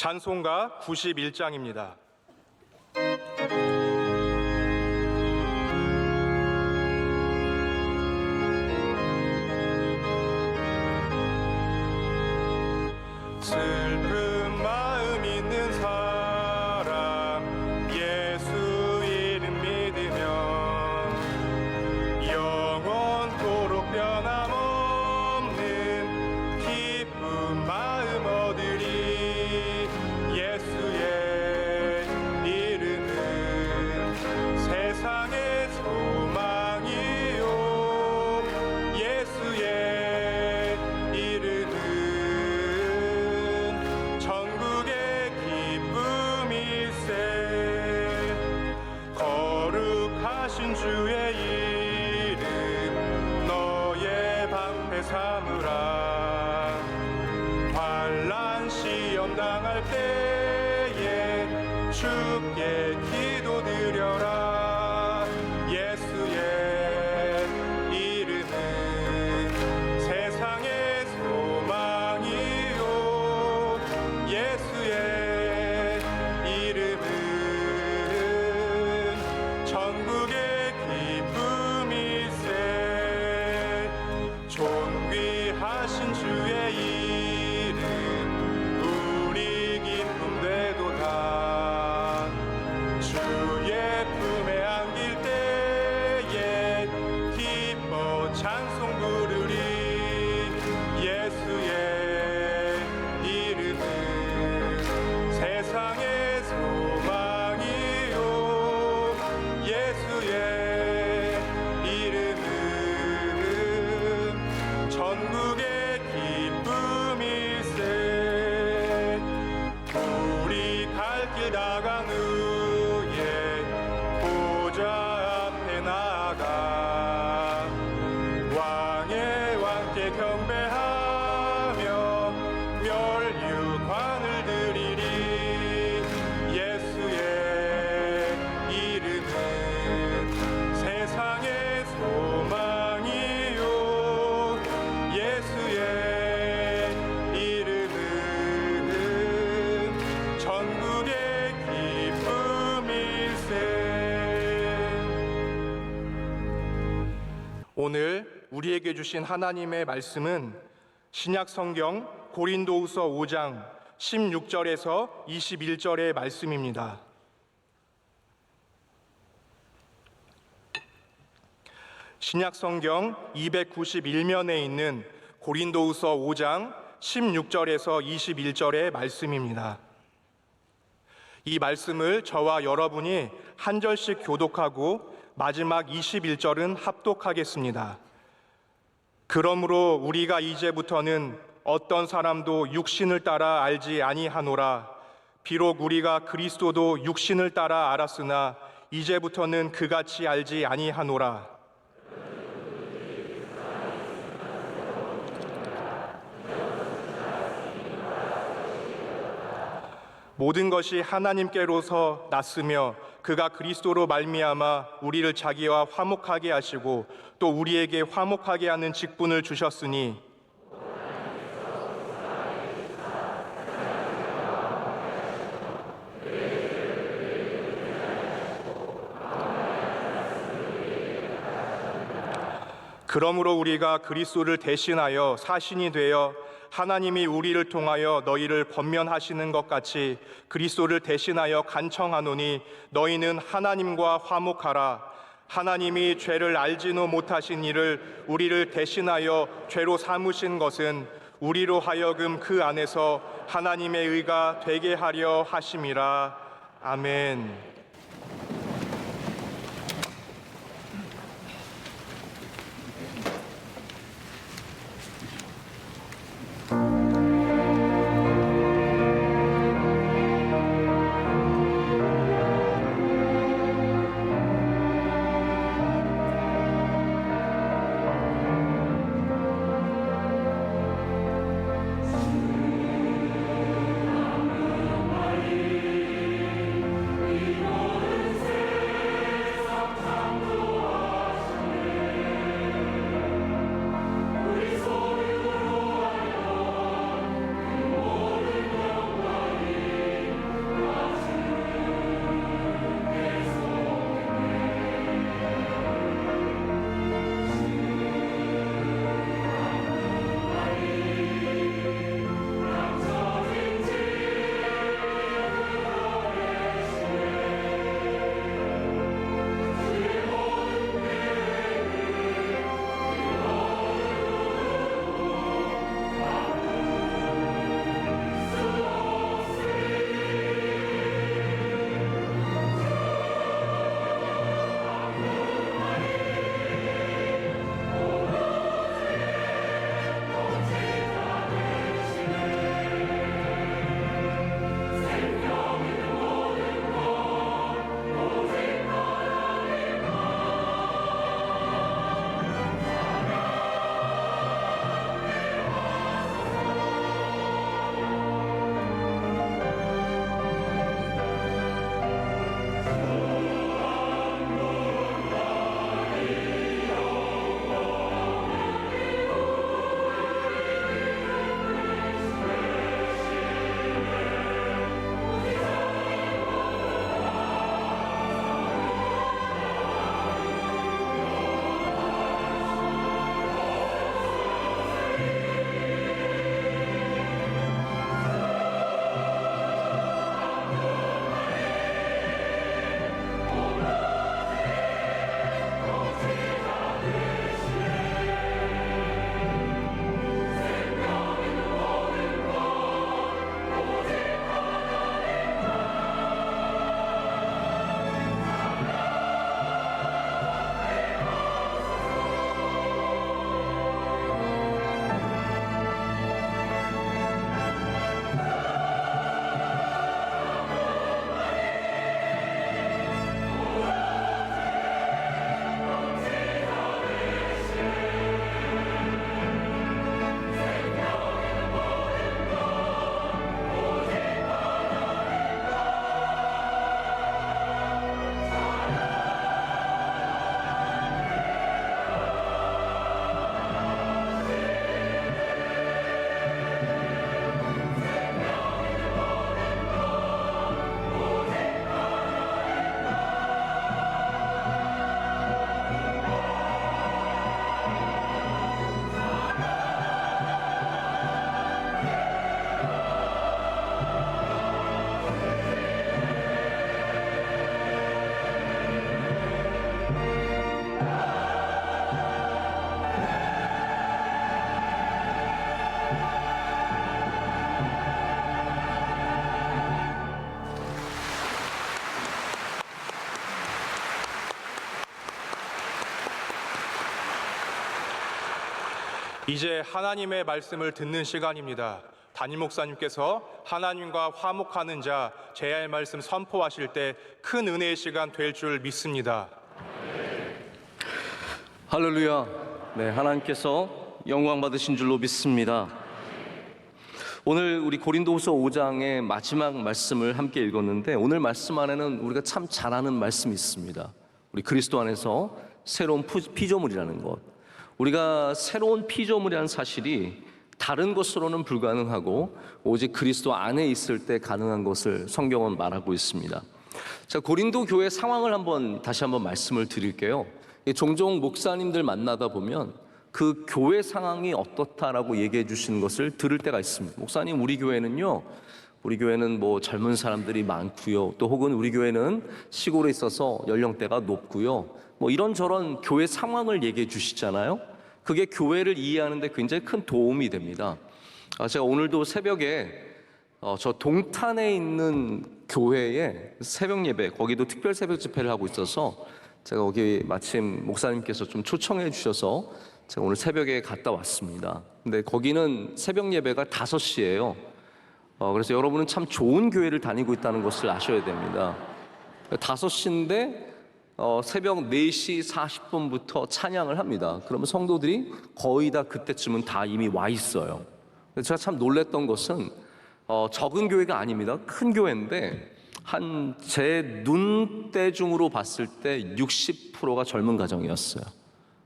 찬송가 91장입니다. 슬픈 마음 있는 사람 예수 이름 믿으면 영원토록 변함없는 기쁜 마음 얻으리. 예수의 이름은 세상의 소망이요. 예수의 이름은 천국의 기쁨일세. 거룩하신 주의 이름 너의 방패 삼으라. 환난 시험 당할 때에 주께 기도드려라. 예수의 이름은 세상의 소망이요. 예수의 이름은 천국의 기쁨일세. 존귀하신 주의 이름 우리 기쁨 되도다. 주의 품에 안길 때에 기뻐 찬송 부르리. 예수의 이름은 세상의 소망이요. 예수의 이름은 천국의 기쁨일세. 우리 갈 길 나간 후에 보좌 앞에 나아가 왕의 왕께 경배하며 멸류관을 드리리. 예수의 이름은 세상의 소망이요. 예수의 이름은 천국의 기쁨일세. 오늘 우리에게 주신 하나님의 말씀은 신약 성경 고린도후서 5장 16절에서 21절의 말씀입니다. 신약 성경 291면에 있는 고린도후서 5장 16절에서 21절의 말씀입니다. 이 말씀을 저와 여러분이 한 절씩 교독하고 마지막 21절은 합독하겠습니다. 그러므로 우리가 이제부터는 어떤 사람도 육신을 따라 알지 아니하노라. 비록 우리가 그리스도도 육신을 따라 알았으나 이제부터는 그같이 알지 아니하노라. 모든 것이 하나님께로서 났으며 그가 그리스도로 말미암아 우리를 자기와 화목하게 하시고 또 우리에게 화목하게 하는 직분을 주셨으니 그러므로 우리가 그리스도를 대신하여 사신이 되어 하나님이 우리를 통하여 너희를 권면하시는 것 같이 그리스도를 대신하여 간청하노니 너희는 하나님과 화목하라. 하나님이 죄를 알지도 못하신 이를 우리를 대신하여 죄로 삼으신 것은 우리로 하여금 그 안에서 하나님의 의가 되게 하려 하심이라. 아멘. We 이제 하나님의 말씀을 듣는 시간입니다. 담임 목사님께서 하나님과 화목하는 자 제야의 말씀 선포하실 때 큰 은혜의 시간 될 줄 믿습니다. 할렐루야. 네, 하나님께서 영광 받으신 줄로 믿습니다. 오늘 우리 고린도후서 5장의 마지막 말씀을 함께 읽었는데, 오늘 말씀 안에는 우리가 참 잘 아는 말씀이 있습니다. 우리 그리스도 안에서 새로운 피조물이라는 것. 우리가 새로운 피조물이라는 사실이 다른 것으로는 불가능하고 오직 그리스도 안에 있을 때 가능한 것을 성경은 말하고 있습니다. 자, 고린도 교회 상황을 다시 한번 말씀을 드릴게요. 종종 목사님들 만나다 보면 그 교회 상황이 어떻다라고 얘기해 주시는 것을 들을 때가 있습니다. 목사님, 우리 교회는 뭐 젊은 사람들이 많고요, 또 혹은 우리 교회는 시골에 있어서 연령대가 높고요, 뭐 이런저런 교회 상황을 얘기해 주시잖아요. 그게 교회를 이해하는 데 굉장히 큰 도움이 됩니다. 제가 오늘도 새벽에 저 동탄에 있는 교회에 새벽 예배, 거기도 특별 새벽 집회를 하고 있어서 제가 거기 마침 목사님께서 좀 초청해 주셔서 제가 오늘 새벽에 갔다 왔습니다. 근데 거기는 새벽 예배가 5시예요. 그래서 여러분은 참 좋은 교회를 다니고 있다는 것을 아셔야 됩니다. 5시인데 새벽 4시 40분부터 찬양을 합니다. 그러면 성도들이 거의 다 그때쯤은 다 이미 와 있어요. 제가 참 놀랬던 것은 적은 교회가 아닙니다. 큰 교회인데 한 제 눈대중으로 봤을 때 60%가 젊은 가정이었어요.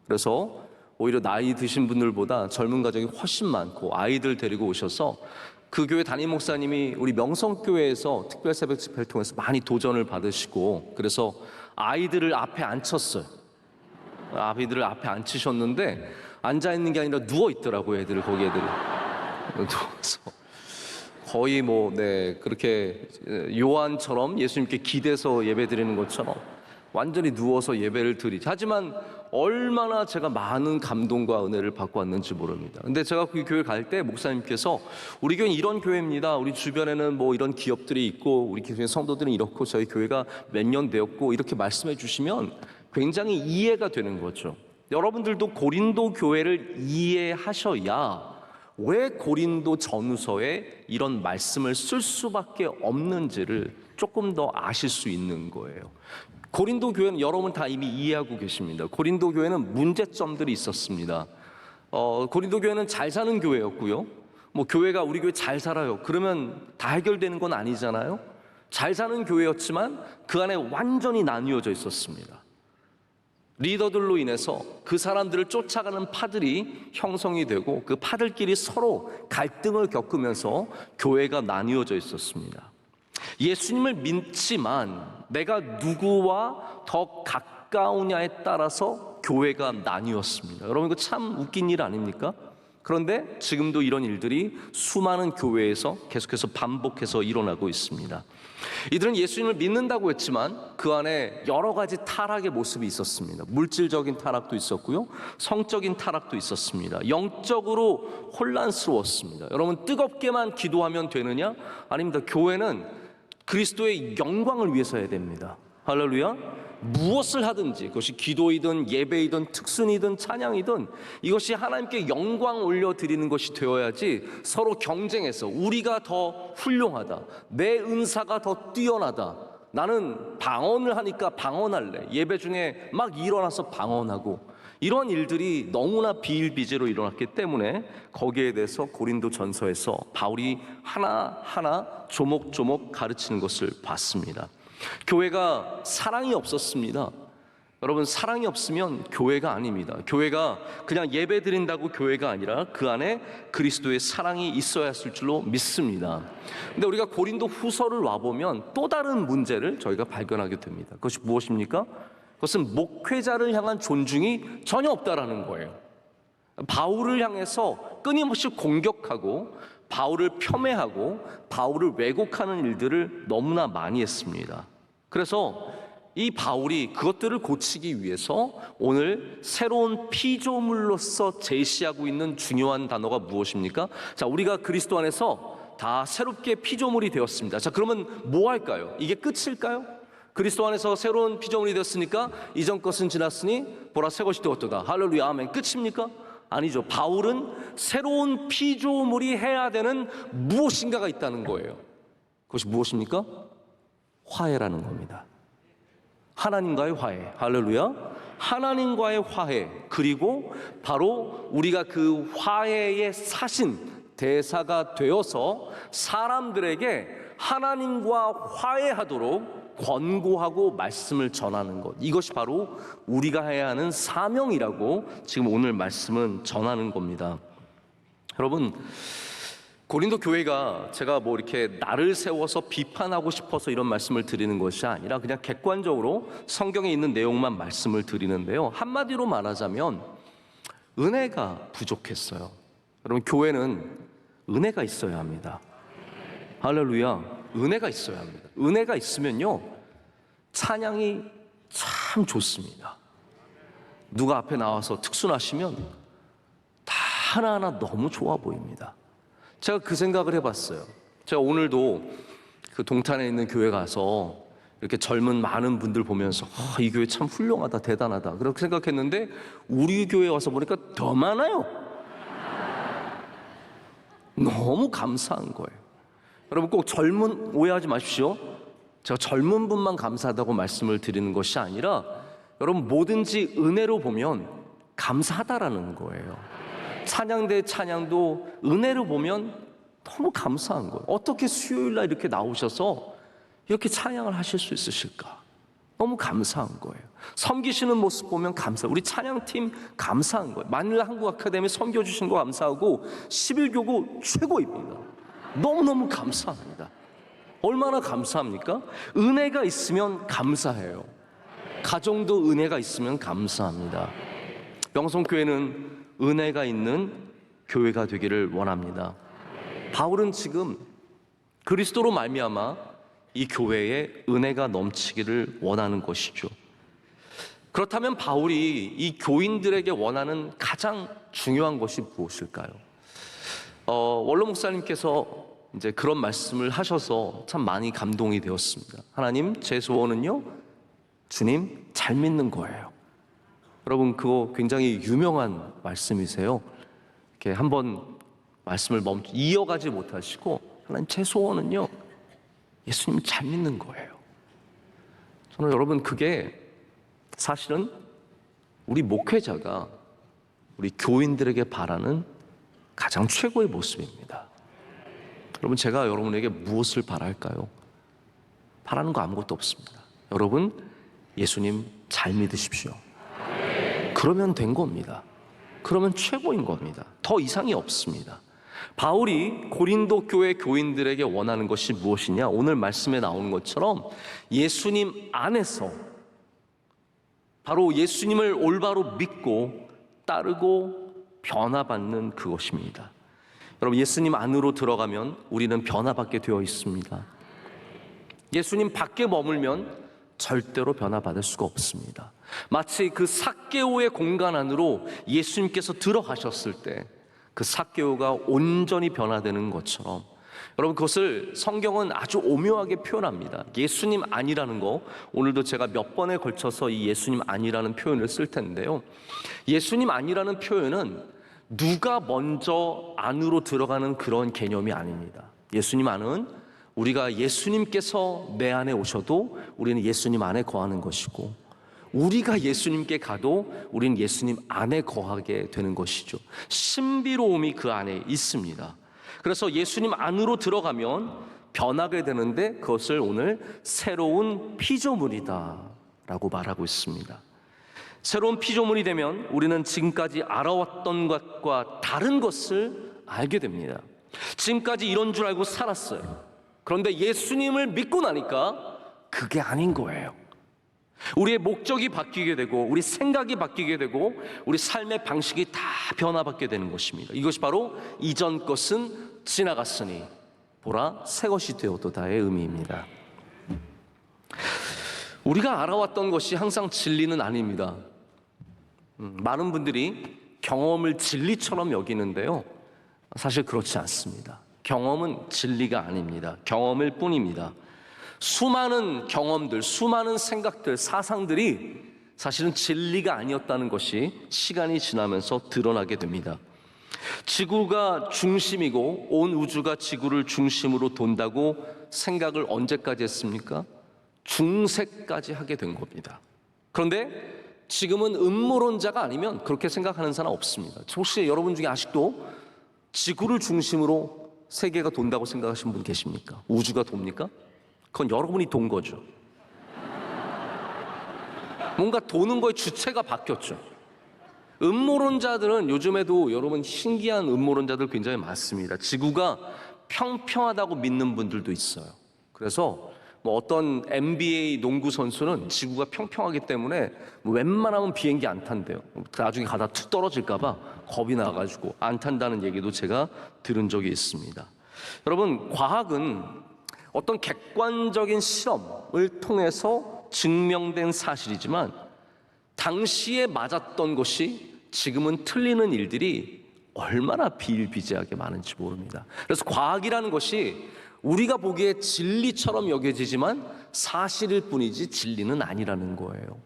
그래서 오히려 나이 드신 분들보다 젊은 가정이 훨씬 많고 아이들 데리고 오셔서 그 교회 담임 목사님이 우리 명성교회에서 특별 새벽 집회를 통해서 많이 도전을 받으시고, 그래서 아이들을 앞에 앉혔어요. 아이들을 앞에 앉히셨는데 앉아있는 게 아니라 누워있더라고요. 애들이 누워서 거의 그렇게 요한처럼 예수님께 기대서 예배 드리는 것처럼 완전히 누워서 예배를 드리지. 하지만 얼마나 제가 많은 감동과 은혜를 받고 왔는지 모릅니다. 근데 제가 그 교회 갈 때 목사님께서 우리 교회는 이런 교회입니다. 우리 주변에는 뭐 이런 기업들이 있고 우리 교회 성도들은 이렇고 저희 교회가 몇 년 되었고 이렇게 말씀해 주시면 굉장히 이해가 되는 거죠. 여러분들도 고린도 교회를 이해하셔야 왜 고린도 전후서에 이런 말씀을 쓸 수밖에 없는지를 조금 더 아실 수 있는 거예요. 고린도 교회는 여러분 다 이미 이해하고 계십니다. 고린도 교회는 문제점들이 있었습니다. 고린도 교회는 잘 사는 교회였고요. 교회가 우리 교회 잘 살아요, 그러면 다 해결되는 건 아니잖아요. 잘 사는 교회였지만 그 안에 완전히 나뉘어져 있었습니다. 리더들로 인해서 그 사람들을 쫓아가는 파들이 형성이 되고 그 파들끼리 서로 갈등을 겪으면서 교회가 나뉘어져 있었습니다. 예수님을 믿지만 내가 누구와 더 가까우냐에 따라서 교회가 나뉘었습니다. 여러분, 이거 참 웃긴 일 아닙니까? 그런데 지금도 이런 일들이 수많은 교회에서 계속해서 반복해서 일어나고 있습니다. 이들은 예수님을 믿는다고 했지만 그 안에 여러 가지 타락의 모습이 있었습니다. 물질적인 타락도 있었고요, 성적인 타락도 있었습니다. 영적으로 혼란스러웠습니다. 여러분, 뜨겁게만 기도하면 되느냐? 아닙니다. 교회는 그리스도의 영광을 위해서 해야 됩니다. 할렐루야. 무엇을 하든지, 그것이 기도이든 예배이든 특순이든 찬양이든 이것이 하나님께 영광 올려드리는 것이 되어야지 서로 경쟁해서 우리가 더 훌륭하다, 내 은사가 더 뛰어나다, 나는 방언을 하니까 방언할래, 예배 중에 막 일어나서 방언하고, 이런 일들이 너무나 비일비재로 일어났기 때문에 거기에 대해서 고린도 전서에서 바울이 하나하나 조목조목 가르치는 것을 봤습니다. 교회가 사랑이 없었습니다. 여러분, 사랑이 없으면 교회가 아닙니다. 교회가 그냥 예배 드린다고 교회가 아니라 그 안에 그리스도의 사랑이 있어야 했을 줄로 믿습니다. 근데 우리가 고린도 후서를 와보면 또 다른 문제를 저희가 발견하게 됩니다. 그것이 무엇입니까? 그것은 목회자를 향한 존중이 전혀 없다라는 거예요. 바울을 향해서 끊임없이 공격하고 바울을 폄훼하고 바울을 왜곡하는 일들을 너무나 많이 했습니다. 그래서 이 바울이 그것들을 고치기 위해서 오늘 새로운 피조물로서 제시하고 있는 중요한 단어가 무엇입니까? 자, 우리가 그리스도 안에서 다 새롭게 피조물이 되었습니다. 자, 그러면 뭐 할까요? 이게 끝일까요? 그리스도 안에서 새로운 피조물이 되었으니까 이전 것은 지났으니 보라 새 것이 되었도다. 할렐루야, 아멘. 끝입니까? 아니죠. 바울은 새로운 피조물이 해야 되는 무엇인가가 있다는 거예요. 그것이 무엇입니까? 화해라는 겁니다. 하나님과의 화해. 할렐루야. 하나님과의 화해. 그리고 바로 우리가 그 화해의 사신, 대사가 되어서 사람들에게 하나님과 화해하도록 권고하고 말씀을 전하는 것. 이것이 바로 우리가 해야 하는 사명이라고 지금 오늘 말씀은 전하는 겁니다. 여러분, 고린도 교회가 제가 뭐 이렇게 나를 세워서 비판하고 싶어서 이런 말씀을 드리는 것이 아니라 그냥 객관적으로 성경에 있는 내용만 말씀을 드리는데요. 한마디로 말하자면 은혜가 부족했어요. 여러분, 교회는 은혜가 있어야 합니다. 할렐루야. 은혜가 있어야 합니다. 은혜가 있으면요, 찬양이 참 좋습니다. 누가 앞에 나와서 특순하시면 다 하나하나 너무 좋아 보입니다. 제가 그 생각을 해봤어요. 제가 오늘도 그 동탄에 있는 교회 가서 이렇게 젊은 많은 분들 보면서 이 교회 참 훌륭하다, 대단하다 그렇게 생각했는데 우리 교회 와서 보니까 더 많아요. 너무 감사한 거예요. 여러분, 꼭 젊은 오해하지 마십시오. 제가 젊은 분만 감사하다고 말씀을 드리는 것이 아니라 여러분, 뭐든지 은혜로 보면 감사하다라는 거예요. 찬양대 찬양도 은혜로 보면 너무 감사한 거예요. 어떻게 수요일날 이렇게 나오셔서 이렇게 찬양을 하실 수 있으실까? 너무 감사한 거예요. 섬기시는 모습 보면 감사. 우리 찬양팀 감사한 거예요. 만일 한국 아카데미 섬겨주신 거 감사하고 11교구 최고입니다. 너무너무 감사합니다. 얼마나 감사합니까? 은혜가 있으면 감사해요. 가정도 은혜가 있으면 감사합니다. 명성교회는 은혜가 있는 교회가 되기를 원합니다. 바울은 지금 그리스도로 말미암아 이 교회에 은혜가 넘치기를 원하는 것이죠. 그렇다면 바울이 이 교인들에게 원하는 가장 중요한 것이 무엇일까요? 원로 목사님께서 이제 그런 말씀을 하셔서 참 많이 감동이 되었습니다. 하나님, 제 소원은요, 주님 잘 믿는 거예요. 여러분, 그거 굉장히 유명한 말씀이세요. 이렇게 한번 말씀을 이어가지 못하시고, 하나님, 제 소원은요, 예수님 잘 믿는 거예요. 저는 여러분, 그게 사실은 우리 목회자가 우리 교인들에게 바라는 가장 최고의 모습입니다. 여러분, 제가 여러분에게 무엇을 바랄까요? 바라는 거 아무것도 없습니다. 여러분, 예수님 잘 믿으십시오. 그러면 된 겁니다. 그러면 최고인 겁니다. 더 이상이 없습니다. 바울이 고린도 교회 교인들에게 원하는 것이 무엇이냐? 오늘 말씀에 나오는 것처럼 예수님 안에서 바로 예수님을 올바로 믿고 따르고 변화받는 그것입니다. 여러분, 예수님 안으로 들어가면 우리는 변화받게 되어 있습니다. 예수님 밖에 머물면 절대로 변화받을 수가 없습니다. 마치 그 삭개오의 공간 안으로 예수님께서 들어가셨을 때 그 삭개오가 온전히 변화되는 것처럼, 여러분, 그것을 성경은 아주 오묘하게 표현합니다. 예수님 안이라는 거, 오늘도 제가 몇 번에 걸쳐서 이 예수님 안이라는 표현을 쓸 텐데요, 예수님 안이라는 표현은 누가 먼저 안으로 들어가는 그런 개념이 아닙니다. 예수님 안은 우리가 예수님께서 내 안에 오셔도 우리는 예수님 안에 거하는 것이고, 우리가 예수님께 가도 우리는 예수님 안에 거하게 되는 것이죠. 신비로움이 그 안에 있습니다. 그래서 예수님 안으로 들어가면 변하게 되는데 그것을 오늘 새로운 피조물이다 라고 말하고 있습니다. 새로운 피조물이 되면 우리는 지금까지 알아왔던 것과 다른 것을 알게 됩니다. 지금까지 이런 줄 알고 살았어요. 그런데 예수님을 믿고 나니까 그게 아닌 거예요. 우리의 목적이 바뀌게 되고 우리 생각이 바뀌게 되고 우리 삶의 방식이 다 변화받게 되는 것입니다. 이것이 바로 이전 것은 지나갔으니 보라 새 것이 되었도다의 의미입니다. 우리가 알아왔던 것이 항상 진리는 아닙니다. 많은 분들이 경험을 진리처럼 여기는데요, 사실 그렇지 않습니다. 경험은 진리가 아닙니다. 경험일 뿐입니다. 수많은 경험들, 수많은 생각들, 사상들이 사실은 진리가 아니었다는 것이 시간이 지나면서 드러나게 됩니다. 지구가 중심이고 온 우주가 지구를 중심으로 돈다고 생각을 언제까지 했습니까? 중세까지 하게 된 겁니다. 그런데 지금은 음모론자가 아니면 그렇게 생각하는 사람 없습니다. 혹시 여러분 중에 아직도 지구를 중심으로 세계가 돈다고 생각하시는 분 계십니까? 우주가 돕니까? 그건 여러분이 돈 거죠. 뭔가 도는 거의 주체가 바뀌었죠. 음모론자들은 요즘에도 여러분 신기한 음모론자들 굉장히 많습니다. 지구가 평평하다고 믿는 분들도 있어요. 그래서 어떤 NBA 농구 선수는 지구가 평평하기 때문에 웬만하면 비행기 안 탄대요. 나중에 가다 툭 떨어질까 봐 겁이 나가지고 안 탄다는 얘기도 제가 들은 적이 있습니다. 여러분, 과학은 어떤 객관적인 실험을 통해서 증명된 사실이지만 당시에 맞았던 것이 지금은 틀리는 일들이 얼마나 비일비재하게 많은지 모릅니다. 그래서 과학이라는 것이 우리가 보기에 진리처럼 여겨지지만 사실일 뿐이지 진리는 아니라는 거예요.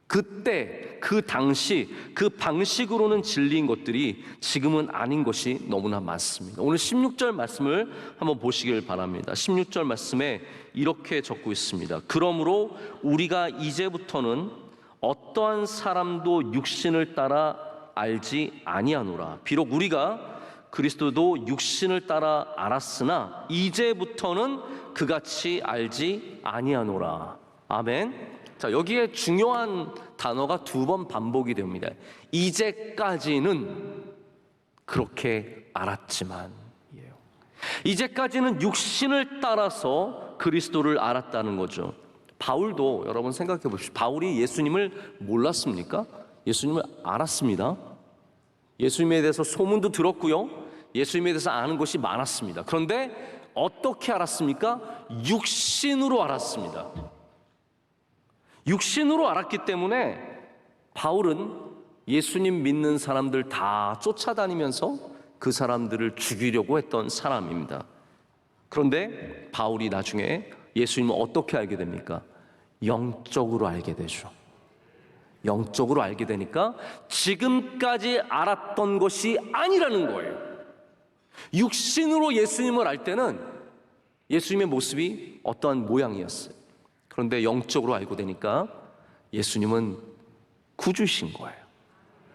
그때, 그 당시, 그 방식으로는 진리인 것들이 지금은 아닌 것이 너무나 많습니다. 오늘 16절 말씀을 한번 보시길 바랍니다. 16절 말씀에 이렇게 적고 있습니다. 그러므로 우리가 이제부터는 어떠한 사람도 육신을 따라 알지 아니하노라. 비록 우리가 그리스도도 육신을 따라 알았으나 이제부터는 그같이 알지 아니하노라. 아멘. 자, 여기에 중요한 단어가 두 번 반복이 됩니다. 이제까지는 그렇게 알았지만, 이제까지는 육신을 따라서 그리스도를 알았다는 거죠. 바울도 여러분 생각해 보십시오. 바울이 예수님을 몰랐습니까? 예수님을 알았습니다. 예수님에 대해서 소문도 들었고요. 예수님에 대해서 아는 것이 많았습니다. 그런데 어떻게 알았습니까? 육신으로 알았습니다. 육신으로 알았기 때문에 바울은 예수님 믿는 사람들 다 쫓아다니면서 그 사람들을 죽이려고 했던 사람입니다. 그런데 바울이 나중에 예수님을 어떻게 알게 됩니까? 영적으로 알게 되죠. 영적으로 알게 되니까 지금까지 알았던 것이 아니라는 거예요. 육신으로 예수님을 알 때는 예수님의 모습이 어떠한 모양이었어요. 그런데 영적으로 알고 되니까 예수님은 구주신 거예요.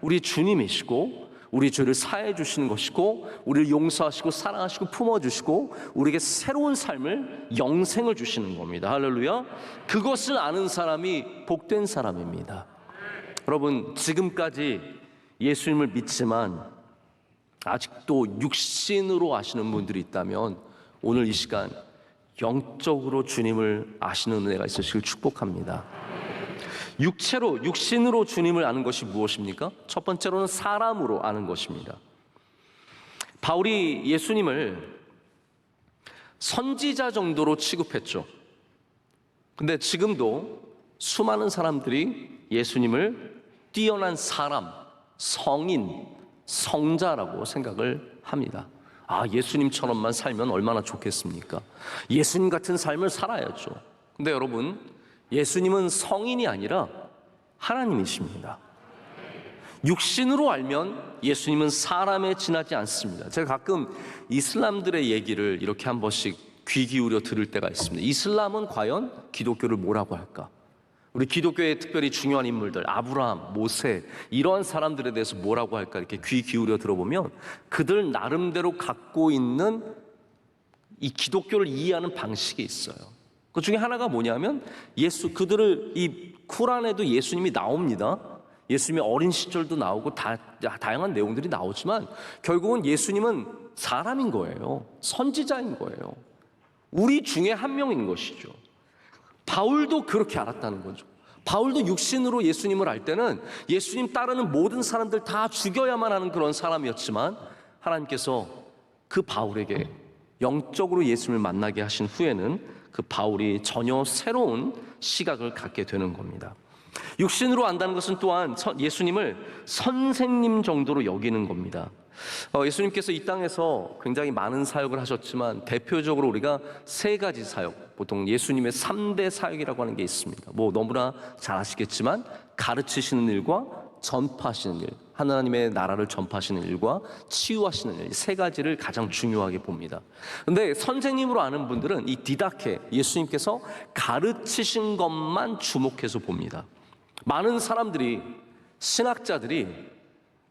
우리 주님이시고 우리 죄를 사해 주시는 것이고 우리를 용서하시고 사랑하시고 품어주시고 우리에게 새로운 삶을 영생을 주시는 겁니다. 할렐루야. 그것을 아는 사람이 복된 사람입니다. 여러분, 지금까지 예수님을 믿지만 아직도 육신으로 아시는 분들이 있다면 오늘 이 시간 영적으로 주님을 아시는 은혜가 있으시길 축복합니다. 육신으로 주님을 아는 것이 무엇입니까? 첫 번째로는 사람으로 아는 것입니다. 바울이 예수님을 선지자 정도로 취급했죠. 근데 지금도 수많은 사람들이 예수님을 뛰어난 사람, 성인, 성자라고 생각을 합니다. 아, 예수님처럼만 살면 얼마나 좋겠습니까? 예수님 같은 삶을 살아야죠. 근데 여러분, 예수님은 성인이 아니라 하나님이십니다. 육신으로 알면 예수님은 사람에 지나지 않습니다. 제가 가끔 이슬람들의 얘기를 이렇게 한 번씩 귀 기울여 들을 때가 있습니다. 이슬람은 과연 기독교를 뭐라고 할까? 우리 기독교의 특별히 중요한 인물들, 아브라함, 모세, 이런 사람들에 대해서 뭐라고 할까? 이렇게 귀 기울여 들어보면 그들 나름대로 갖고 있는 이 기독교를 이해하는 방식이 있어요. 그 중에 하나가 뭐냐면 그들을 이 쿠란에도 예수님이 나옵니다. 예수님의 어린 시절도 나오고 다양한 내용들이 나오지만 결국은 예수님은 사람인 거예요. 선지자인 거예요. 우리 중에 한 명인 것이죠. 바울도 그렇게 알았다는 거죠. 바울도 육신으로 예수님을 알 때는 예수님 따르는 모든 사람들 다 죽여야만 하는 그런 사람이었지만 하나님께서 그 바울에게 영적으로 예수님을 만나게 하신 후에는 그 바울이 전혀 새로운 시각을 갖게 되는 겁니다. 육신으로 안다는 것은 또한 예수님을 선생님 정도로 여기는 겁니다. 예수님께서 이 땅에서 굉장히 많은 사역을 하셨지만 대표적으로 우리가 세 가지 사역, 보통 예수님의 3대 사역이라고 하는 게 있습니다. 뭐 너무나 잘 아시겠지만 가르치시는 일과 전파하시는 일, 하나님의 나라를 전파하시는 일과 치유하시는 일, 세 가지를 가장 중요하게 봅니다. 근데 선생님으로 아는 분들은 이 디다케, 예수님께서 가르치신 것만 주목해서 봅니다. 많은 사람들이, 신학자들이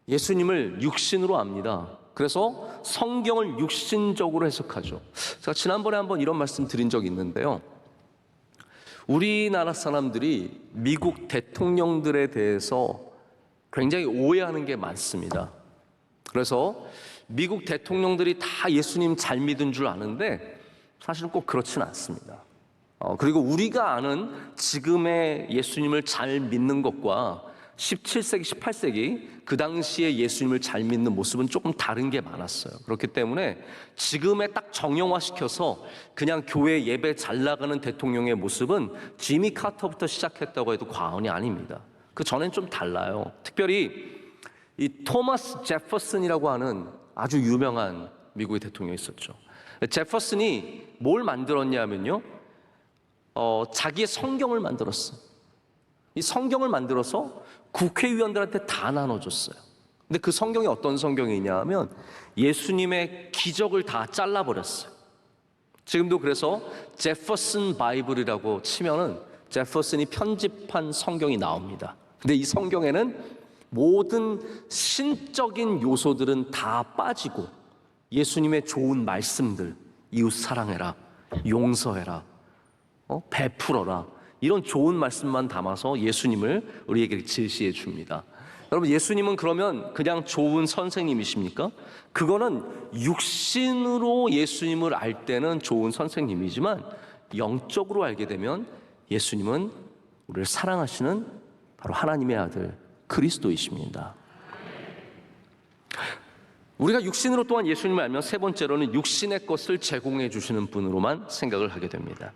예수님을 육신으로 압니다. 그래서 성경을 육신적으로 해석하죠. 제가 지난번에 한번 이런 말씀 드린 적이 있는데요. 우리나라 사람들이 미국 대통령들에 대해서 굉장히 오해하는 게 많습니다. 그래서 미국 대통령들이 다 예수님 잘 믿은 줄 아는데 사실은 꼭 그렇지는 않습니다. 그리고 우리가 아는 지금의 예수님을 잘 믿는 것과 17세기, 18세기 그 당시에 예수님을 잘 믿는 모습은 조금 다른 게 많았어요. 그렇기 때문에 지금에 딱 정형화시켜서 그냥 교회 예배 잘 나가는 대통령의 모습은 지미 카터부터 시작했다고 해도 과언이 아닙니다. 그 전엔 좀 달라요. 특별히 이 토마스 제퍼슨이라고 하는 아주 유명한 미국의 대통령이 있었죠. 제퍼슨이 뭘 만들었냐면요, 자기의 성경을 만들었어요. 이 성경을 만들어서 국회의원들한테 다 나눠줬어요. 근데 그 성경이 어떤 성경이냐 하면 예수님의 기적을 다 잘라버렸어요. 지금도 그래서 제퍼슨 바이블이라고 치면은 제퍼슨이 편집한 성경이 나옵니다. 근데 이 성경에는 모든 신적인 요소들은 다 빠지고 예수님의 좋은 말씀들, 이웃 사랑해라, 용서해라, 베풀어라, 이런 좋은 말씀만 담아서 예수님을 우리에게 제시해 줍니다. 여러분, 예수님은 그러면 그냥 좋은 선생님이십니까? 그거는 육신으로 예수님을 알 때는 좋은 선생님이지만 영적으로 알게 되면 예수님은 우리를 사랑하시는 바로 하나님의 아들 그리스도이십니다. 우리가 육신으로 또한 예수님을 알면 세 번째로는 육신의 것을 제공해 주시는 분으로만 생각을 하게 됩니다.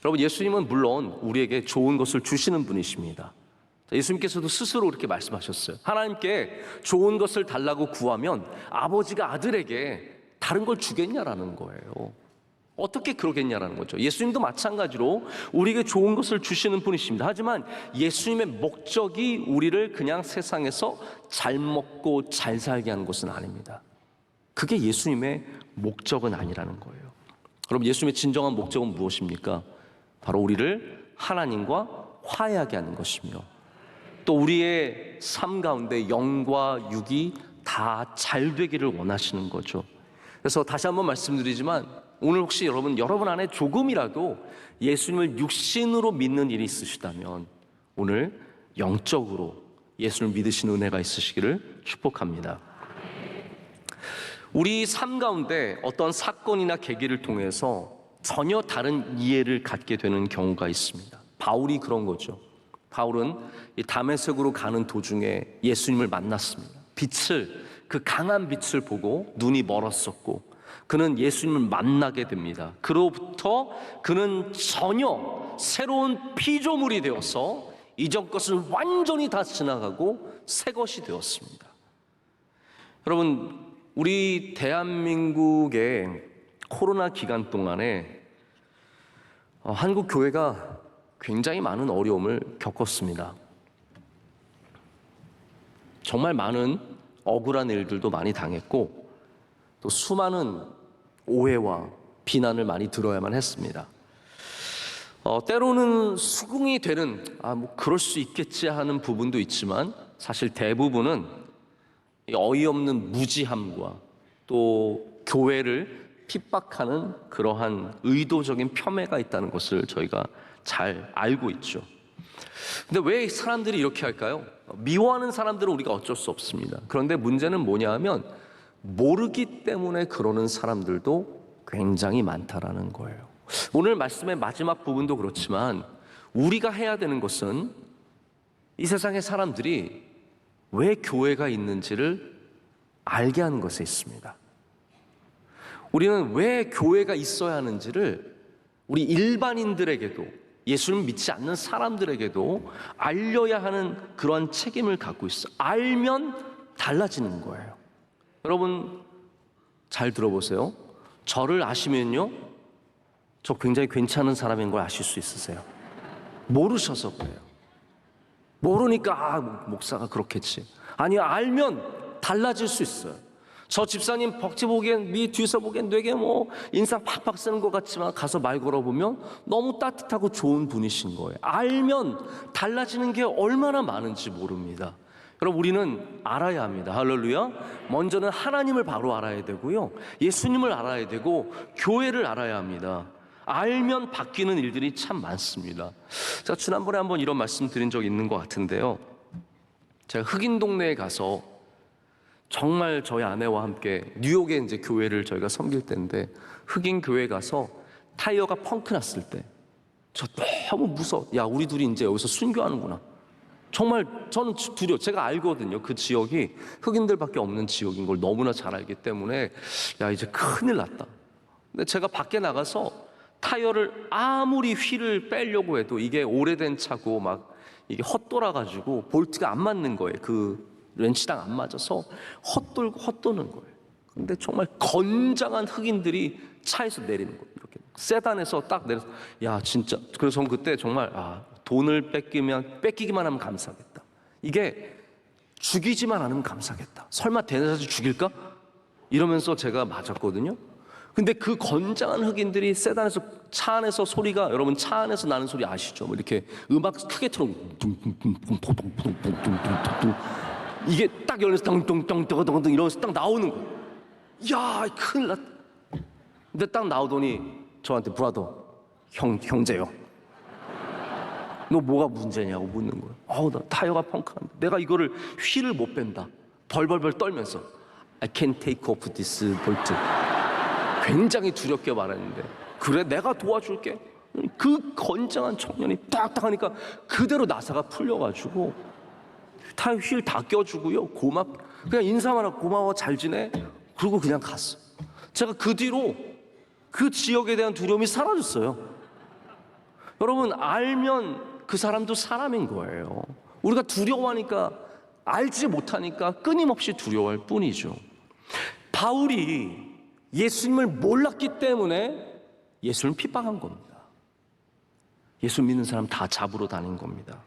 여러분, 예수님은 물론 우리에게 좋은 것을 주시는 분이십니다. 예수님께서도 스스로 그렇게 말씀하셨어요. 하나님께 좋은 것을 달라고 구하면 아버지가 아들에게 다른 걸 주겠냐라는 거예요. 어떻게 그러겠냐라는 거죠. 예수님도 마찬가지로 우리에게 좋은 것을 주시는 분이십니다. 하지만 예수님의 목적이 우리를 그냥 세상에서 잘 먹고 잘 살게 하는 것은 아닙니다. 그게 예수님의 목적은 아니라는 거예요. 그럼 예수님의 진정한 목적은 무엇입니까? 바로 우리를 하나님과 화해하게 하는 것이며 또 우리의 삶 가운데 영과 육이 다 잘 되기를 원하시는 거죠. 그래서 다시 한번 말씀드리지만 오늘 혹시 여러분 안에 조금이라도 예수님을 육신으로 믿는 일이 있으시다면 오늘 영적으로 예수를 믿으시는 은혜가 있으시기를 축복합니다. 우리 삶 가운데 어떤 사건이나 계기를 통해서 전혀 다른 이해를 갖게 되는 경우가 있습니다. 바울이 그런 거죠. 바울은 이 다메섹으로 가는 도중에 예수님을 만났습니다. 그 강한 빛을 보고 눈이 멀었었고 그는 예수님을 만나게 됩니다. 그로부터 그는 전혀 새로운 피조물이 되어서 이전 것을 완전히 다 지나가고 새 것이 되었습니다. 여러분, 우리 대한민국의 코로나 기간 동안에 한국 교회가 굉장히 많은 어려움을 겪었습니다. 정말 많은 억울한 일들도 많이 당했고 또 수많은 오해와 비난을 많이 들어야만 했습니다. 때로는 수긍이 되는 뭐 그럴 수 있겠지 하는 부분도 있지만 사실 대부분은 어이없는 무지함과 또 교회를 핍박하는 그러한 의도적인 폄훼가 있다는 것을 저희가 잘 알고 있죠. 근데 왜 사람들이 이렇게 할까요? 미워하는 사람들은 우리가 어쩔 수 없습니다. 그런데 문제는 뭐냐 하면 모르기 때문에 그러는 사람들도 굉장히 많다라는 거예요. 오늘 말씀의 마지막 부분도 그렇지만 우리가 해야 되는 것은 이 세상의 사람들이 왜 교회가 있는지를 알게 하는 것에 있습니다. 우리는 왜 교회가 있어야 하는지를 우리 일반인들에게도 예수를 믿지 않는 사람들에게도 알려야 하는 그런 책임을 갖고 있어요. 알면 달라지는 거예요. 여러분 잘 들어보세요. 저를 아시면요, 저 굉장히 괜찮은 사람인 걸 아실 수 있으세요. 모르셔서 그래요. 모르니까 목사가 그렇겠지. 아니, 알면 달라질 수 있어요. 저 집사님 벅지 보기엔, 뒤에서 보기엔 되게 인상 팍팍 쓰는 것 같지만 가서 말 걸어보면 너무 따뜻하고 좋은 분이신 거예요. 알면 달라지는 게 얼마나 많은지 모릅니다. 여러분, 우리는 알아야 합니다. 할렐루야. 먼저는 하나님을 바로 알아야 되고요, 예수님을 알아야 되고, 교회를 알아야 합니다. 알면 바뀌는 일들이 참 많습니다. 제가 지난번에 한번 이런 말씀 드린 적 있는 것 같은데요, 제가 흑인 동네에 가서 정말 저희 아내와 함께 뉴욕에 이제 교회를 저희가 섬길 때인데, 흑인 교회 가서 타이어가 펑크 났을 때 저 너무 무서워. 야, 우리 둘이 이제 여기서 순교하는구나. 정말 저는 두려워. 제가 알거든요. 그 지역이 흑인들밖에 없는 지역인 걸 너무나 잘 알기 때문에, 야, 이제 큰일 났다. 근데 제가 밖에 나가서 타이어를 아무리 휠을 빼려고 해도 이게 오래된 차고 막 이게 헛돌아가지고 볼트가 안 맞는 거예요. 그 렌치랑 안 맞아서 헛도는 거예요. 근데 정말 건장한 흑인들이 차에서 내리는 거예요. 이렇게 세단에서 딱 내려서, 야, 진짜. 그래서 저는 그때 정말, 돈을 뺏기기만 하면 감사하겠다. 이게 죽이지만 않으면 감사하겠다. 설마 대낮에 죽일까? 이러면서 제가 맞았거든요. 근데 그 건장한 흑인들이 세단에서, 차 안에서 소리가, 여러분 차 안에서 나는 소리 아시죠? 이렇게 음악 크게 틀어, 이게 딱 열려서 덩덩덩덩덩덩 이러면서 딱 나오는 거예요. 야, 큰일 났다. 근데 딱 나오더니 저한테, 브라더, 형제요, 너 뭐가 문제냐고 묻는 거예요. 나 타이어가 펑크한데 내가 이거를 휠을 못 뺀다. 벌벌벌 떨면서 I can't take off this bolt. 굉장히 두렵게 말했는데, 그래, 내가 도와줄게. 그 건장한 청년이 딱딱 하니까 그대로 나사가 풀려가지고 타이어 휠 다 껴주고요, 그냥 인사만 하고 고마워, 잘 지내, 그러고 그냥 갔어. 제가 그 뒤로 그 지역에 대한 두려움이 사라졌어요. 여러분, 알면 그 사람도 사람인 거예요. 우리가 두려워하니까, 알지 못하니까 끊임없이 두려워할 뿐이죠. 바울이 예수님을 몰랐기 때문에 예수를 핍박한 겁니다. 예수 믿는 사람 다 잡으러 다닌 겁니다.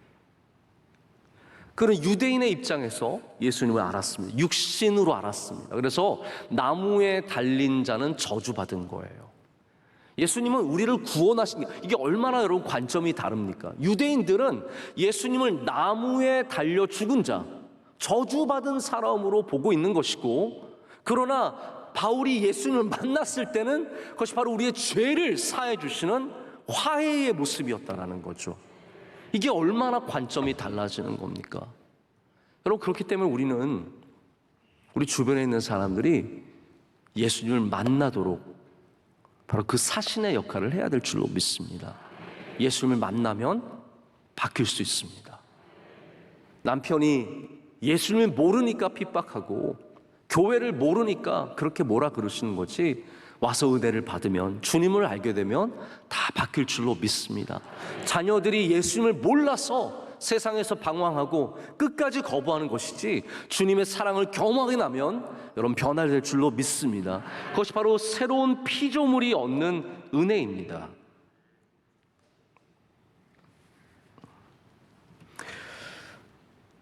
그는 유대인의 입장에서 예수님을 알았습니다. 육신으로 알았습니다. 그래서 나무에 달린 자는 저주받은 거예요. 예수님은 우리를 구원하신, 이게 얼마나 여러분 관점이 다릅니까? 유대인들은 예수님을 나무에 달려 죽은 자, 저주받은 사람으로 보고 있는 것이고, 그러나 바울이 예수님을 만났을 때는 그것이 바로 우리의 죄를 사해 주시는 화해의 모습이었다라는 거죠. 이게 얼마나 관점이 달라지는 겁니까? 여러분, 그렇기 때문에 우리는 우리 주변에 있는 사람들이 예수님을 만나도록 바로 그 사신의 역할을 해야 될 줄로 믿습니다. 예수님을 만나면 바뀔 수 있습니다. 남편이 예수님을 모르니까 핍박하고 교회를 모르니까 그렇게 뭐라 그러시는 거지, 와서 은혜를 받으면, 주님을 알게 되면 다 바뀔 줄로 믿습니다. 자녀들이 예수님을 몰라서 세상에서 방황하고 끝까지 거부하는 것이지, 주님의 사랑을 경험하게 나면 여러분 변화될 줄로 믿습니다. 그것이 바로 새로운 피조물이 얻는 은혜입니다.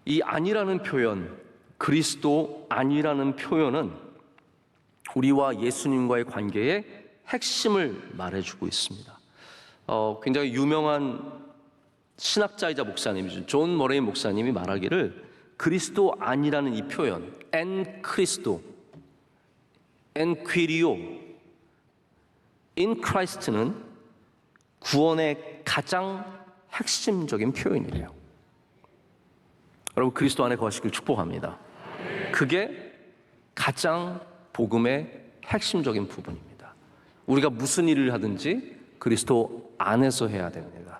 이 아니라는 표현, 그리스도 아니라는 표현은 우리와 예수님과의 관계의 핵심을 말해주고 있습니다. 굉장히 유명한 신학자이자 목사님이죠. 존 머레이 목사님이 말하기를, 그리스도 아니라는 이 표현, 엔 크리스도, 엔 퀴리오, 인 크라이스트는 구원의 가장 핵심적인 표현이래요. 여러분, 그리스도 안에 거하시길 축복합니다. 그게 가장 복음의 핵심적인 부분입니다. 우리가 무슨 일을 하든지 그리스도 안에서 해야 됩니다.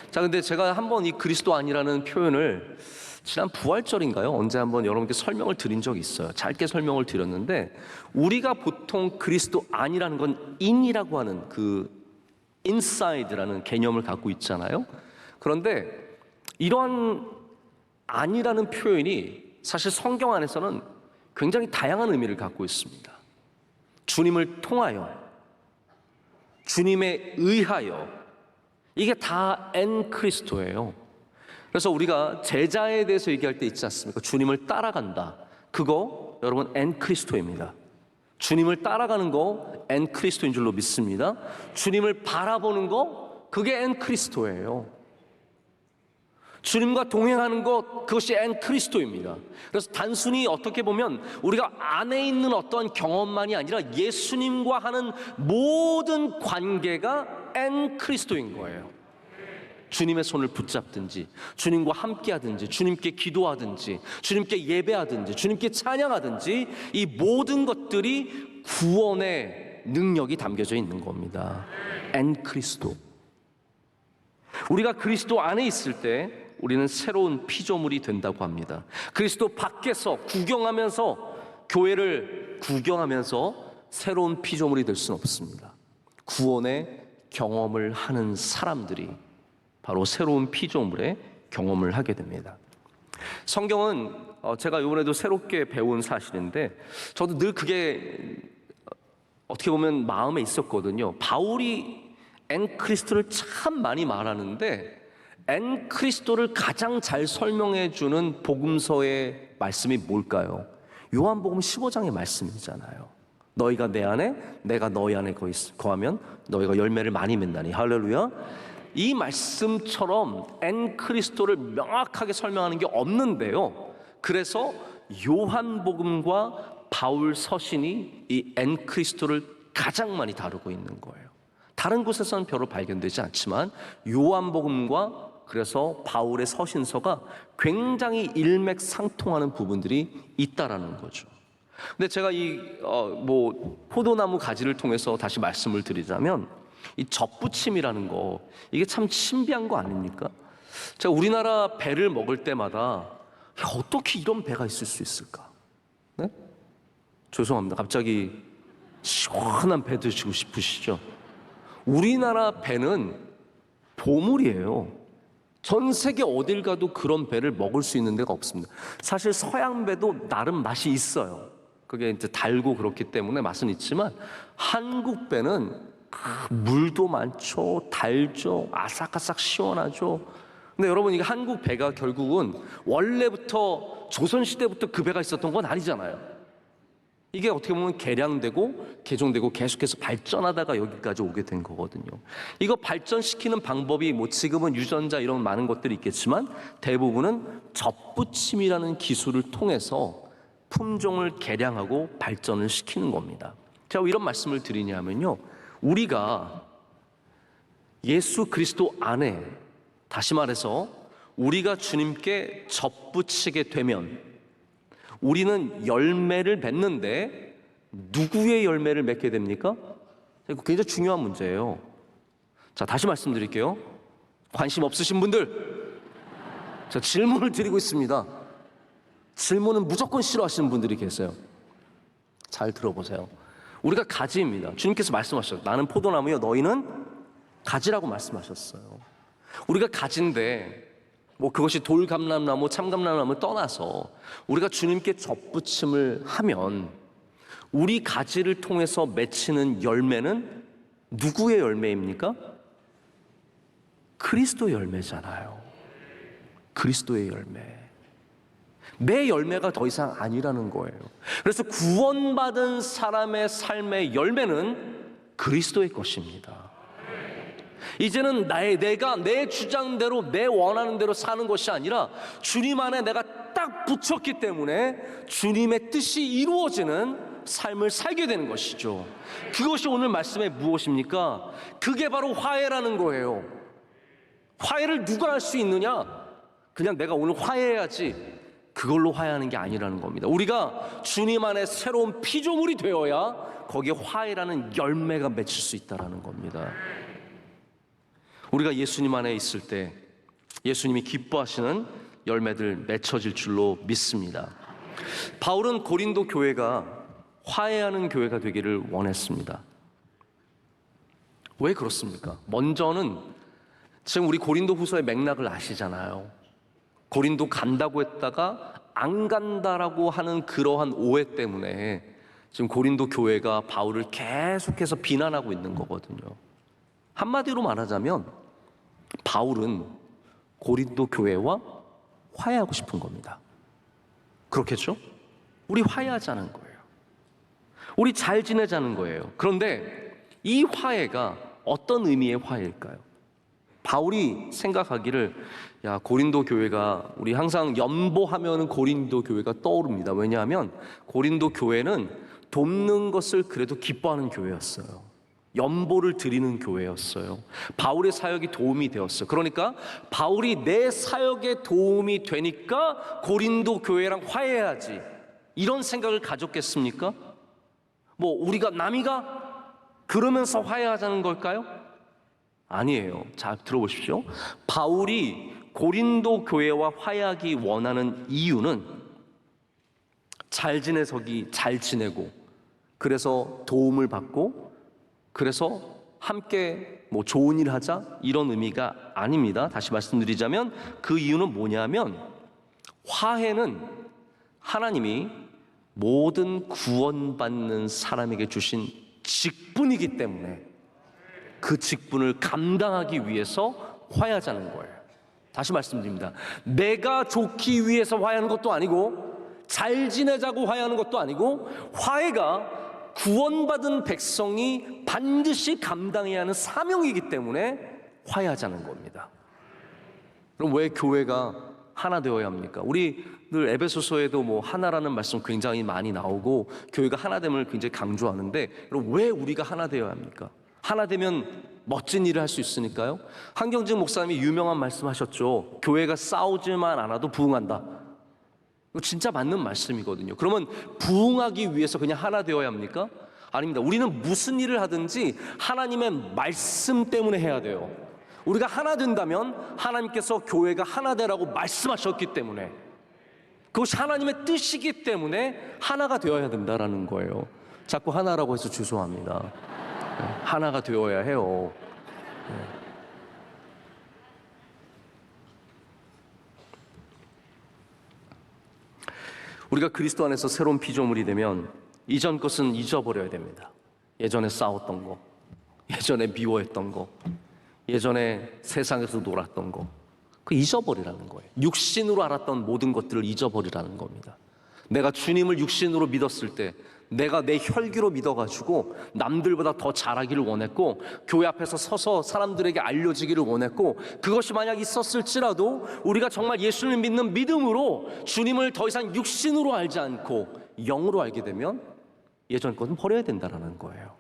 자, 근데 제가 한번 이 그리스도 아니라는 표현을 지난 부활절인가요? 언제 한번 여러분께 설명을 드린 적이 있어요. 짧게 설명을 드렸는데, 우리가 보통 그리스도 아니라는 건 인이라고 하는 그 인사이드라는 개념을 갖고 있잖아요. 그런데 이러한 아니라는 표현이 사실 성경 안에서는 굉장히 다양한 의미를 갖고 있습니다. 주님을 통하여, 주님에 의하여, 이게 다 엔 크리스토예요. 그래서 우리가 제자에 대해서 얘기할 때 있지 않습니까? 주님을 따라간다. 그거 여러분 엔 크리스토입니다. 주님을 따라가는 거 엔 크리스토인 줄로 믿습니다. 주님을 바라보는 거 그게 엔 크리스토예요. 주님과 동행하는 것 그것이 엔 크리스토입니다. 그래서 단순히 어떻게 보면 우리가 안에 있는 어떤 경험만이 아니라 예수님과 하는 모든 관계가 엔 크리스토인 거예요. 주님의 손을 붙잡든지, 주님과 함께하든지, 주님께 기도하든지, 주님께 예배하든지, 주님께 찬양하든지, 이 모든 것들이 구원의 능력이 담겨져 있는 겁니다. 엔 크리스토. 우리가 그리스도 안에 있을 때 우리는 새로운 피조물이 된다고 합니다. 그리스도 밖에서 구경하면서, 교회를 구경하면서 새로운 피조물이 될 수는 없습니다. 구원의 경험을 하는 사람들이 바로 새로운 피조물의 경험을 하게 됩니다. 성경은 제가 이번에도 새롭게 배운 사실인데 저도 늘 그게 어떻게 보면 마음에 있었거든요. 바울이 엔크리스토를 참 많이 말하는데 엔크리스토를 가장 잘 설명해 주는 복음서의 말씀이 뭘까요? 요한복음 15장의 말씀이잖아요. 너희가 내 안에 내가 너희 안에 거하면 너희가 열매를 많이 맺나니. 할렐루야. 이 말씀처럼 엔크리스토를 명확하게 설명하는 게 없는데요. 그래서 요한복음과 바울 서신이 이 엔크리스토를 가장 많이 다루고 있는 거예요. 다른 곳에서는 별로 발견되지 않지만 요한복음과 그래서 바울의 서신서가 굉장히 일맥상통하는 부분들이 있다라는 거죠. 근데 제가 이 포도나무 가지를 통해서 다시 말씀을 드리자면 이 접붙임이라는 거 이게 참 신비한 거 아닙니까? 제가 우리나라 배를 먹을 때마다 어떻게 이런 배가 있을 수 있을까? 네? 죄송합니다. 갑자기 시원한 배 드시고 싶으시죠? 우리나라 배는 보물이에요. 전 세계 어딜 가도 그런 배를 먹을 수 있는 데가 없습니다. 사실 서양 배도 나름 맛이 있어요. 그게 이제 달고 그렇기 때문에 맛은 있지만 한국 배는 물도 많죠, 달죠, 아삭아삭 시원하죠. 근데 여러분 이게 한국 배가 결국은 원래부터 조선시대부터 그 배가 있었던 건 아니잖아요. 이게 어떻게 보면 개량되고 개종되고 계속해서 발전하다가 여기까지 오게 된 거거든요. 이거 발전시키는 방법이 지금은 유전자 이런 많은 것들이 있겠지만 대부분은 접붙임이라는 기술을 통해서 품종을 개량하고 발전을 시키는 겁니다. 제가 왜 이런 말씀을 드리냐면요, 우리가 예수 그리스도 안에, 다시 말해서 우리가 주님께 접붙이게 되면 우리는 열매를 맺는데 누구의 열매를 맺게 됩니까? 이거 굉장히 중요한 문제예요. 자, 다시 말씀드릴게요. 관심 없으신 분들, 자, 질문을 드리고 있습니다. 질문은 무조건 싫어하시는 분들이 계세요. 잘 들어보세요. 우리가 가지입니다. 주님께서 말씀하셨어요. 나는 포도나무요, 너희는 가지라고 말씀하셨어요. 우리가 가지인데 그것이 돌감람나무, 참감람나무 떠나서 우리가 주님께 접붙임을 하면 우리 가지를 통해서 맺히는 열매는 누구의 열매입니까? 그리스도의 열매잖아요. 그리스도의 열매. 내 열매가 더 이상 아니라는 거예요. 그래서 구원받은 사람의 삶의 열매는 그리스도의 것입니다. 이제는 내가 내 주장대로 내 원하는 대로 사는 것이 아니라 주님 안에 내가 딱 붙였기 때문에 주님의 뜻이 이루어지는 삶을 살게 되는 것이죠. 그것이 오늘 말씀의 무엇입니까? 그게 바로 화해라는 거예요. 화해를 누가 할 수 있느냐? 그냥 내가 오늘 화해해야지, 그걸로 화해하는 게 아니라는 겁니다. 우리가 주님 안에 새로운 피조물이 되어야 거기에 화해라는 열매가 맺힐 수 있다는 겁니다. 우리가 예수님 안에 있을 때 예수님이 기뻐하시는 열매들 맺혀질 줄로 믿습니다. 바울은 고린도 교회가 화해하는 교회가 되기를 원했습니다. 왜 그렇습니까? 먼저는 지금 우리 고린도 후서의 맥락을 아시잖아요. 고린도 간다고 했다가 안 간다라고 하는 그러한 오해 때문에 지금 고린도 교회가 바울을 계속해서 비난하고 있는 거거든요. 한마디로 말하자면 바울은 고린도 교회와 화해하고 싶은 겁니다. 그렇겠죠? 우리 화해하자는 거예요. 우리 잘 지내자는 거예요. 그런데 이 화해가 어떤 의미의 화해일까요? 바울이 생각하기를 고린도 교회가 우리 항상 연보하면 고린도 교회가 떠오릅니다. 왜냐하면 고린도 교회는 돕는 것을 그래도 기뻐하는 교회였어요. 연보를 드리는 교회였어요. 바울의 사역이 도움이 되었어요. 그러니까 바울이 내 사역에 도움이 되니까 고린도 교회랑 화해해야지, 이런 생각을 가졌겠습니까? 뭐 우리가 남이가 그러면서 화해하자는 걸까요? 아니에요. 자, 들어보십시오. 바울이 고린도 교회와 화해하기 원하는 이유는 잘 지내고 그래서 도움을 받고 그래서 함께 뭐 좋은 일 하자, 이런 의미가 아닙니다. 다시 말씀드리자면 그 이유는 뭐냐면 화해는 하나님이 모든 구원받는 사람에게 주신 직분이기 때문에 그 직분을 감당하기 위해서 화해하자는 거예요. 다시 말씀드립니다. 내가 좋기 위해서 화해하는 것도 아니고 잘 지내자고 화해하는 것도 아니고, 화해가 구원받은 백성이 반드시 감당해야 하는 사명이기 때문에 화해하자는 겁니다. 그럼 왜 교회가 하나 되어야 합니까? 우리 늘 에베소서에도 뭐 하나라는 말씀 굉장히 많이 나오고 교회가 하나됨을 굉장히 강조하는데, 그럼 왜 우리가 하나 되어야 합니까? 하나 되면 멋진 일을 할 수 있으니까요. 한경직 목사님이 유명한 말씀하셨죠. 교회가 싸우지만 않아도 부흥한다. 이거 진짜 맞는 말씀이거든요. 그러면 부흥하기 위해서 그냥 하나 되어야 합니까? 아닙니다. 우리는 무슨 일을 하든지 하나님의 말씀 때문에 해야 돼요. 우리가 하나 된다면 하나님께서 교회가 하나 되라고 말씀하셨기 때문에, 그것이 하나님의 뜻이기 때문에 하나가 되어야 된다라는 거예요. 자꾸 하나라고 해서 죄송합니다. 하나가 되어야 해요. 우리가 그리스도 안에서 새로운 피조물이 되면 이전 것은 잊어버려야 됩니다. 예전에 싸웠던 거, 예전에 미워했던 거, 예전에 세상에서 놀았던 거, 그 잊어버리라는 거예요. 육신으로 알았던 모든 것들을 잊어버리라는 겁니다. 내가 주님을 육신으로 믿었을 때 내가 내 혈기로 믿어가지고 남들보다 더 잘하기를 원했고, 교회 앞에서 서서 사람들에게 알려지기를 원했고, 그것이 만약 있었을지라도 우리가 정말 예수를 믿는 믿음으로 주님을 더 이상 육신으로 알지 않고 영으로 알게 되면 예전 것은 버려야 된다는 거예요.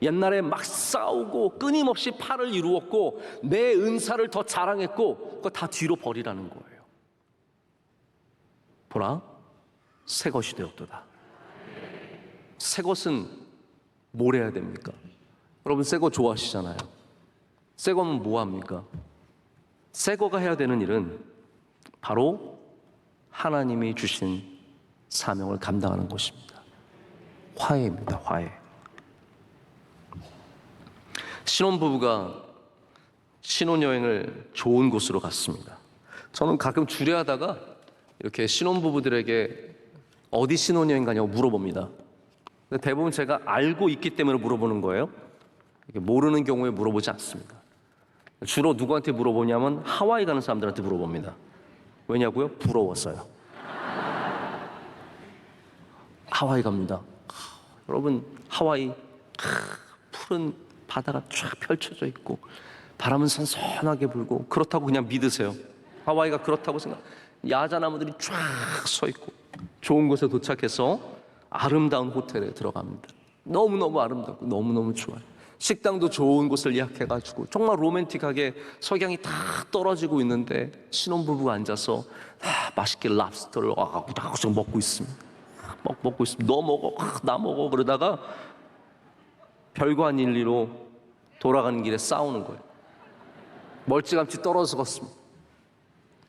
옛날에 막 싸우고 끊임없이 팔을 이루었고 내 은사를 더 자랑했고, 그거 다 뒤로 버리라는 거예요. 보라, 새 것이 되었도다. 새 것은 뭘 해야 됩니까? 여러분 새 거 좋아하시잖아요. 새 거는 뭐 합니까? 새 거가 해야 되는 일은 바로 하나님이 주신 사명을 감당하는 것입니다. 화해입니다. 화해. 신혼부부가 신혼여행을 좋은 곳으로 갔습니다. 저는 가끔 주례하다가 이렇게 신혼부부들에게 어디 신혼여행 가냐고 물어봅니다. 근데 대부분 제가 알고 있기 때문에 물어보는 거예요. 모르는 경우에 물어보지 않습니다. 주로 누구한테 물어보냐면 하와이 가는 사람들한테 물어봅니다. 왜냐고요? 부러워서요. 하와이 갑니다. 여러분 하와이 푸른 바다가 쫙 펼쳐져 있고 바람은 선선하게 불고, 그렇다고 그냥 믿으세요. 하와이가 그렇다고 생각. 야자나무들이 쫙 서 있고 좋은 곳에 도착해서 아름다운 호텔에 들어갑니다. 너무너무 아름답고 너무너무 좋아요. 식당도 좋은 곳을 예약해가지고 정말 로맨틱하게 석양이 다 떨어지고 있는데 신혼부부가 앉아서 맛있게 랍스터를 아구다구씩 먹고 있습니다. 먹고 있습니다. 너 먹어, 나 먹어. 그러다가 별거 아닌 일로 돌아가는 길에 싸우는 거예요. 멀찌감치 떨어져 갔습니다.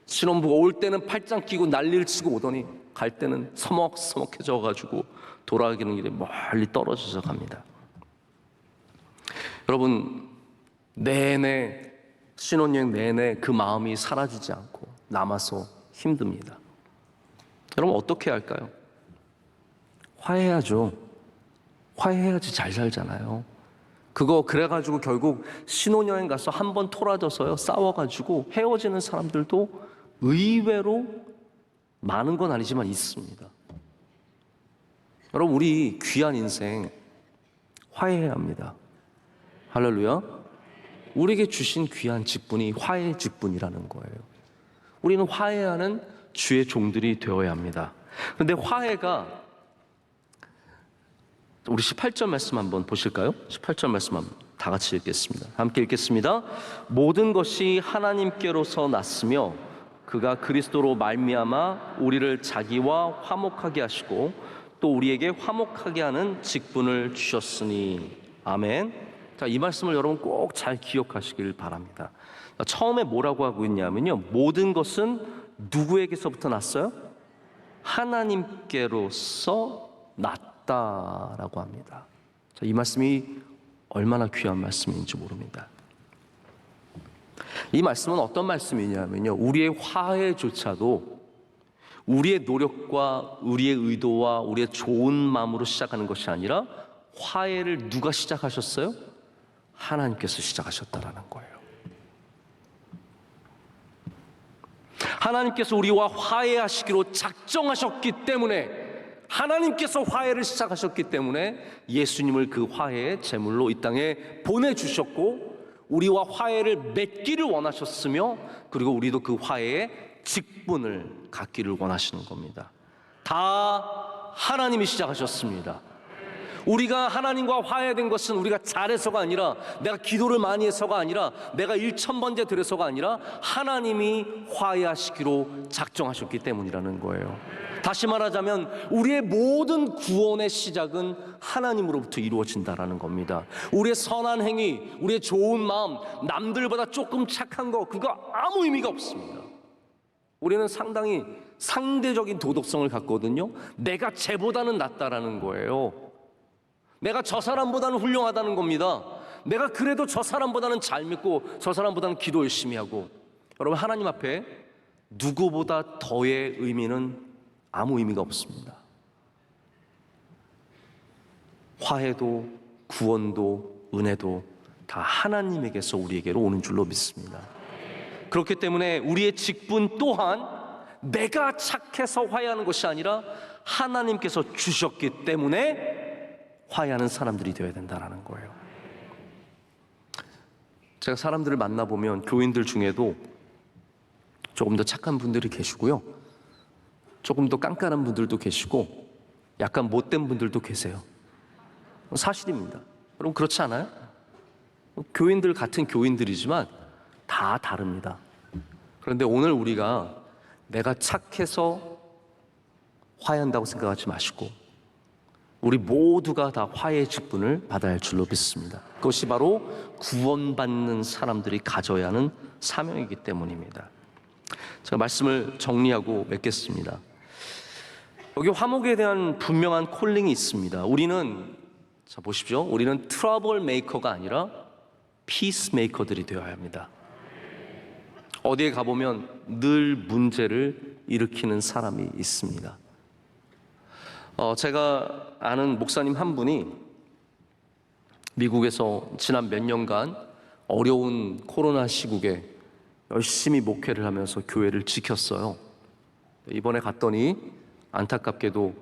신혼부가 올 때는 팔짱 끼고 난리를 치고 오더니 갈 때는 서먹서먹해져 가지고 돌아가는 길에 멀리 떨어져서 갑니다. 여러분, 내내 신혼여행 내내 그 마음이 사라지지 않고 남아서 힘듭니다. 여러분 어떻게 할까요? 화해해야죠. 화해해야지 잘 살잖아요. 그래가지고 결국 신혼여행 가서 한 번 토라져서요 싸워가지고 헤어지는 사람들도 의외로 많은 건 아니지만 있습니다. 여러분 우리 귀한 인생 화해해야 합니다. 할렐루야. 우리에게 주신 귀한 직분이 화해의 직분이라는 거예요. 우리는 화해하는 주의 종들이 되어야 합니다. 그런데 화해가, 우리 18절 말씀 한번 보실까요? 18절 말씀 한번 다 같이 읽겠습니다. 함께 읽겠습니다. 모든 것이 하나님께로서 났으며 그가 그리스도로 말미암아 우리를 자기와 화목하게 하시고 또 우리에게 화목하게 하는 직분을 주셨으니. 아멘. 자, 이 말씀을 여러분 꼭 잘 기억하시길 바랍니다. 처음에 뭐라고 하고 있냐면요, 모든 것은 누구에게서부터 났어요? 하나님께로서 났다라고 합니다. 자, 이 말씀이 얼마나 귀한 말씀인지 모릅니다. 이 말씀은 어떤 말씀이냐면요, 우리의 화해조차도 우리의 노력과 우리의 의도와 우리의 좋은 마음으로 시작하는 것이 아니라 화해를 누가 시작하셨어요? 하나님께서 시작하셨다라는 거예요. 하나님께서 우리와 화해하시기로 작정하셨기 때문에, 하나님께서 화해를 시작하셨기 때문에 예수님을 그 화해의 제물로 이 땅에 보내주셨고 우리와 화해를 맺기를 원하셨으며, 그리고 우리도 그 화해의 직분을 갖기를 원하시는 겁니다. 다 하나님이 시작하셨습니다. 우리가 하나님과 화해된 것은 우리가 잘해서가 아니라, 내가 기도를 많이 해서가 아니라, 내가 1000번째 드려서가 아니라 하나님이 화해하시기로 작정하셨기 때문이라는 거예요. 다시 말하자면 우리의 모든 구원의 시작은 하나님으로부터 이루어진다라는 겁니다. 우리의 선한 행위, 우리의 좋은 마음, 남들보다 조금 착한 거, 그거 아무 의미가 없습니다. 우리는 상당히 상대적인 도덕성을 갖거든요. 내가 쟤보다는 낫다라는 거예요. 내가 저 사람보다는 훌륭하다는 겁니다. 내가 그래도 저 사람보다는 잘 믿고 저 사람보다는 기도 열심히 하고. 여러분, 하나님 앞에 누구보다 더의 의미는 아무 의미가 없습니다. 화해도 구원도 은혜도 다 하나님에게서 우리에게로 오는 줄로 믿습니다. 그렇기 때문에 우리의 직분 또한 내가 착해서 화해하는 것이 아니라 하나님께서 주셨기 때문에 화해하는 사람들이 되어야 된다는 거예요. 제가 사람들을 만나보면 교인들 중에도 조금 더 착한 분들이 계시고요, 조금 더 깐깐한 분들도 계시고 약간 못된 분들도 계세요. 사실입니다. 여러분, 그렇지 않아요? 교인들 같은 교인들이지만 다 다릅니다. 그런데 오늘 우리가 내가 착해서 화해한다고 생각하지 마시고 우리 모두가 다 화해의 직분을 받아야 할 줄로 믿습니다. 그것이 바로 구원받는 사람들이 가져야 하는 사명이기 때문입니다. 제가 말씀을 정리하고 맺겠습니다. 여기 화목에 대한 분명한 콜링이 있습니다. 우리는, 자 보십시오, 우리는 트러블 메이커가 아니라 피스 메이커들이 되어야 합니다. 어디에 가보면 늘 문제를 일으키는 사람이 있습니다. 제가 아는 목사님 한 분이 미국에서 지난 몇 년간 어려운 코로나 시국에 열심히 목회를 하면서 교회를 지켰어요. 이번에 갔더니 안타깝게도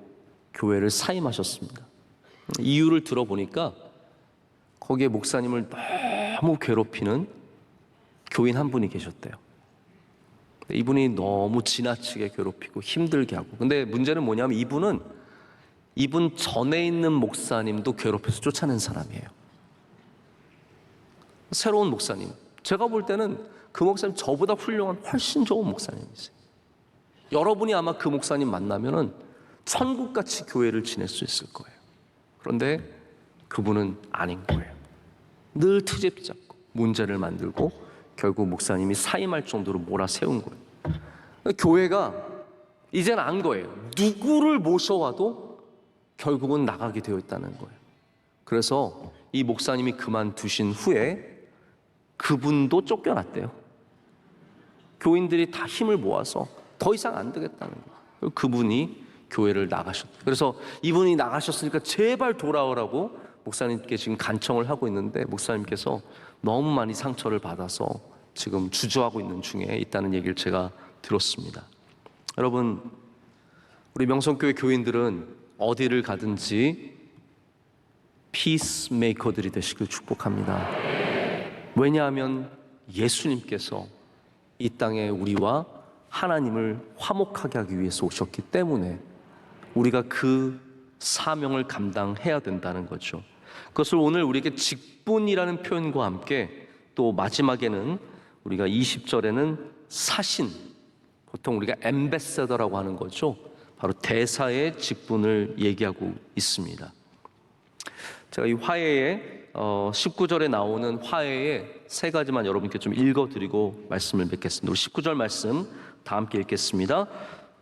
교회를 사임하셨습니다. 이유를 들어보니까 거기에 목사님을 너무 괴롭히는 교인 한 분이 계셨대요. 이분이 너무 지나치게 괴롭히고 힘들게 하고, 근데 문제는 뭐냐면 이분 전에 있는 목사님도 괴롭혀서 쫓아낸 사람이에요. 새로운 목사님, 제가 볼 때는 그 목사님 저보다 훌륭한 훨씬 좋은 목사님이세요. 여러분이 아마 그 목사님 만나면은 천국같이 교회를 지낼 수 있을 거예요. 그런데 그분은 아닌 거예요. 늘 트집 잡고 문제를 만들고 결국 목사님이 사임할 정도로 몰아세운 거예요. 교회가 이제는 안 거예요. 누구를 모셔와도 결국은 나가게 되어 있다는 거예요. 그래서 이 목사님이 그만두신 후에 그분도 쫓겨났대요. 교인들이 다 힘을 모아서 더 이상 안 되겠다는 거예요. 그분이 교회를 나가셨대요. 그래서 이분이 나가셨으니까 제발 돌아오라고 목사님께 지금 간청을 하고 있는데, 목사님께서 너무 많이 상처를 받아서 지금 주저하고 있는 중에 있다는 얘기를 제가 들었습니다. 여러분, 우리 명성교회 교인들은 어디를 가든지 피스메이커들이 되시길 축복합니다. 왜냐하면 예수님께서 이 땅에 우리와 하나님을 화목하게 하기 위해서 오셨기 때문에 우리가 그 사명을 감당해야 된다는 거죠. 그것을 오늘 우리에게 직분이라는 표현과 함께, 또 마지막에는 우리가 20절에는 사신, 보통 우리가 엠베서더라고 하는 거죠. 바로 대사의 직분을 얘기하고 있습니다. 제가 이 화해의 19절에 나오는 화해의 세 가지만 여러분께 좀 읽어드리고 말씀을 맺겠습니다. 우리 19절 말씀 다 함께 읽겠습니다.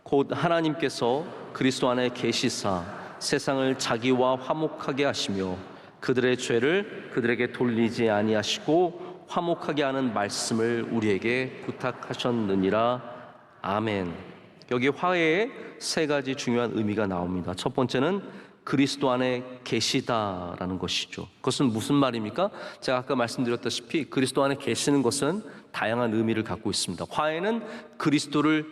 곧 하나님께서 그리스도 안에 계시사 세상을 자기와 화목하게 하시며 그들의 죄를 그들에게 돌리지 아니하시고 화목하게 하는 말씀을 우리에게 부탁하셨느니라. 아멘. 여기 화해의 세 가지 중요한 의미가 나옵니다. 첫 번째는 그리스도 안에 계시다라는 것이죠. 그것은 무슨 말입니까? 제가 아까 말씀드렸다시피 그리스도 안에 계시는 것은 다양한 의미를 갖고 있습니다. 화해는 그리스도를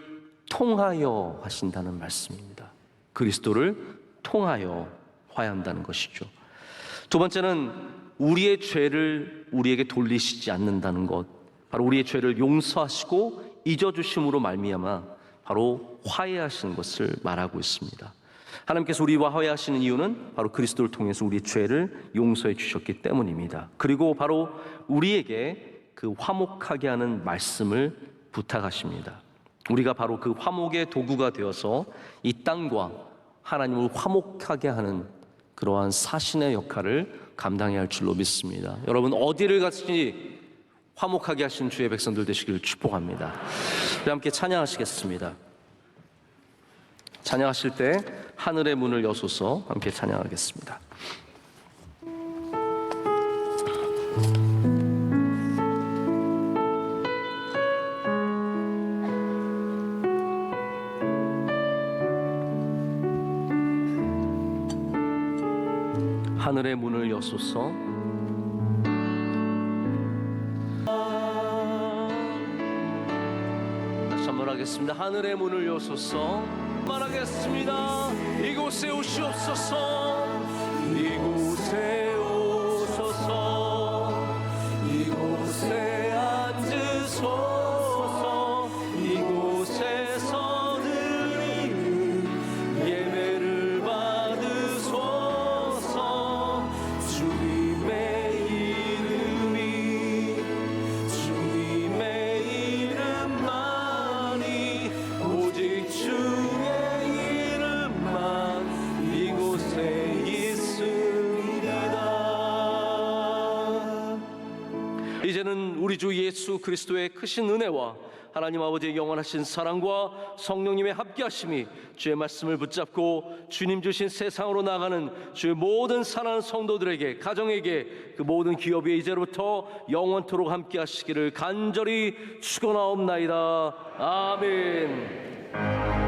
통하여 하신다는 말씀입니다. 그리스도를 통하여 화해한다는 것이죠. 두 번째는 우리의 죄를 우리에게 돌리시지 않는다는 것, 바로 우리의 죄를 용서하시고 잊어주심으로 말미암아 바로 화해하시는 것을 말하고 있습니다. 하나님께서 우리와 화해하시는 이유는 바로 그리스도를 통해서 우리의 죄를 용서해 주셨기 때문입니다. 그리고 바로 우리에게 그 화목하게 하는 말씀을 부탁하십니다. 우리가 바로 그 화목의 도구가 되어서 이 땅과 하나님을 화목하게 하는 그러한 사신의 역할을 감당해야 할 줄로 믿습니다. 여러분, 어디를 가든지 화목하게 하신 주의 백성들 되시기를 축복합니다. 우리 함께 찬양하시겠습니다. 찬양하실 때 하늘의 문을 여소서 함께 찬양하겠습니다. 하늘의 문을 여소서. 다시 한번 하겠습니다. 하늘의 문을 여소서. 말하겠습니다. 이곳에 오시옵소서. 이곳에 오소서. 이곳에 앉으소서. 이곳에서 드리는 예배를 받으소서. 주님의 이름이, 주님의 이름만이, 오직 주의 이제는 우리 주 예수 그리스도의 크신 은혜와 하나님 아버지의 영원하신 사랑과 성령님의 함께하심이 주의 말씀을 붙잡고 주님 주신 세상으로 나가는 주의 모든 사랑하는 성도들에게, 가정에게, 그 모든 기업에 이제로부터 영원토록 함께하시기를 간절히 축원하옵나이다. 아멘.